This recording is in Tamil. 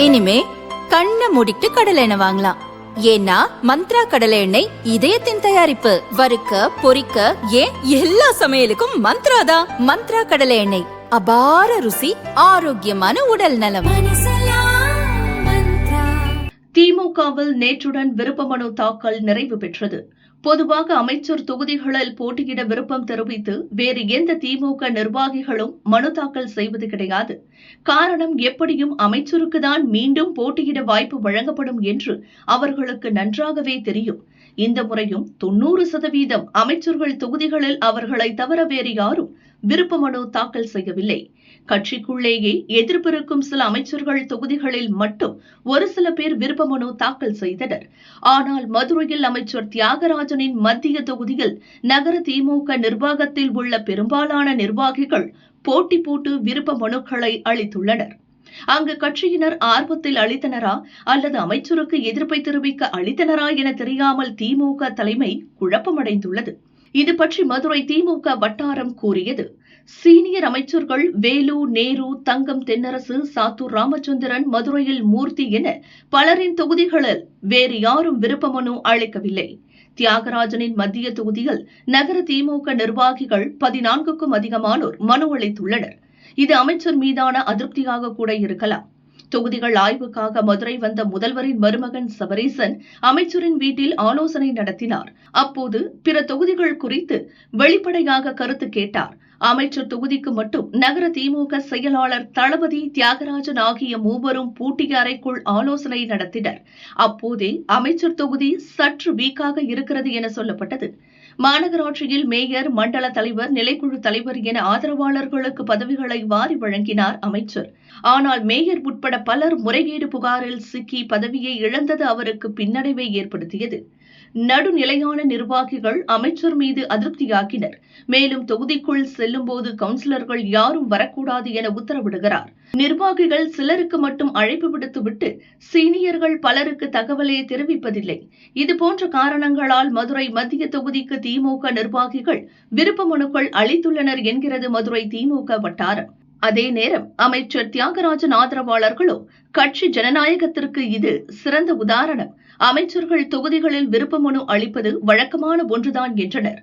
இனிமே கண்ணை மூடிட்டு கடலை எண்ணெய் வாங்கலாம். ஏன்னா மந்த்ரா கடலை எண்ணெய் இதயத்தின் தயாரிப்பு. வறுக்க பொரிக்க ஏன் எல்லா சமையலுக்கும் மந்த்ரா தான். மந்த்ரா கடலை எண்ணெய், அபார ருசி, ஆரோக்கியமான உடல் நலம். திமுகவில் நேற்றுடன் விருப்ப மனு தாக்கல் நிறைவு பெற்றது. பொதுவாக அமைச்சர் தொகுதிகளில் போட்டியிட விருப்பம் தெரிவித்து வேறு எந்த திமுக நிர்வாகிகளும் மனு தாக்கல் செய்வது கிடையாது. காரணம், எப்படியும் அமைச்சருக்குதான் மீண்டும் போட்டியிட வாய்ப்பு வழங்கப்படும் என்று அவர்களுக்கு நன்றாகவே தெரியும். இந்த முறையும் 90% அமைச்சர்கள் தொகுதிகளில் அவர்களை தவிர வேறு யாரும் விருப்ப மனு தாக்கல் செய்யவில்லை. கட்சிக்குள்ளேயே எதிர்ப்பு இருக்கும் சில அமைச்சர்கள் தொகுதிகளில் மட்டும் ஒரு சில பேர் விருப்ப மனு தாக்கல் செய்தனர். ஆனால் மதுரையில் அமைச்சர் தியாகராஜனின் மத்திய தொகுதியில் நகர திமுக நிர்வாகத்தில் உள்ள பெரும்பாலான நிர்வாகிகள் போட்டி போட்டு விருப்ப மனுக்களை அளித்துள்ளனர். அங்கு கட்சியினர் ஆர்வத்தில் அளித்தனரா அல்லது அமைச்சருக்கு எதிர்ப்பை தெரிவிக்க அளித்தனரா என தெரியாமல் திமுக தலைமை குழப்பமடைந்துள்ளது. இது பற்றி மதுரை திமுக வட்டாரம் கூறியது, சீனியர் அமைச்சர்கள் வேலு, நேரு, தங்கம் தென்னரசு, சாத்தூர் ராமச்சந்திரன், மதுரையில் மூர்த்தி என பலரின் தொகுதிகளில் வேறு யாரும் விருப்ப மனு அளிக்கவில்லை. தியாகராஜனின் மத்திய தொகுதியில் நகர திமுக நிர்வாகிகள் 14க்கும் அதிகமானோர் மனு அளித்துள்ளனர். இது அமைச்சர் மீதான அதிருப்தியாக கூட இருக்கலாம். தொகுதிகள் ஆய்வுக்காக மதுரை வந்த முதல்வரின் மருமகன் சபரீசன் அமைச்சரின் வீட்டில் ஆலோசனை நடத்தினார். அப்போது பிற தொகுதிகள் குறித்து வெளிப்படையாக கருத்து கேட்டார். அமைச்சர் தொகுதிக்கு மட்டும் நகர திமுக செயலாளர் தளபதி, தியாகராஜன் ஆகிய மூவரும் பூட்டிய அறைக்குள் ஆலோசனை நடத்தினர். அப்போதே அமைச்சர் தொகுதி சற்று வீக்காக இருக்கிறது என சொல்லப்பட்டது. மாநகராட்சியில் மேயர், மண்டல தலைவர், நிலைக்குழு தலைவர் என ஆதரவாளர்களுக்கு பதவிகளை வாரி வழங்கினார் அமைச்சர். ஆனால் மேயர் உட்பட பலர் முறைகேடு புகாரில் சிக்கி பதவியை இழந்தது அவருக்கு பின்னடைவை ஏற்படுத்தியது. நடுநிலையான நிர்வாகிகள் அமைச்சர் மீது அதிருப்தியாக்கினர். மேலும் தொகுதிக்குள் செல்லும் போது கவுன்சிலர்கள் யாரும் வரக்கூடாது என உத்தரவிடுகிறார். நிர்வாகிகள் சிலருக்கு மட்டும் அழைப்பு விடுத்துவிட்டு சீனியர்கள் பலருக்கு தகவலே தெரிவிப்பதில்லை. இதுபோன்ற காரணங்களால் மதுரை மத்திய தொகுதிக்கு திமுக நிர்வாகிகள் விருப்ப மனுக்கள் அளித்துள்ளனர் என்கிறது மதுரை திமுக வட்டாரம். அதே நேரம் அமைச்சர் தியாகராஜன் ஆதரவாளர்களோ கட்சி ஜனநாயகத்திற்கு இது சிறந்த உதாரணம், அமைச்சர்கள் தொகுதிகளில் விருப்ப மனு அளிப்பது வழக்கமான ஒன்றுதான் என்றனர்.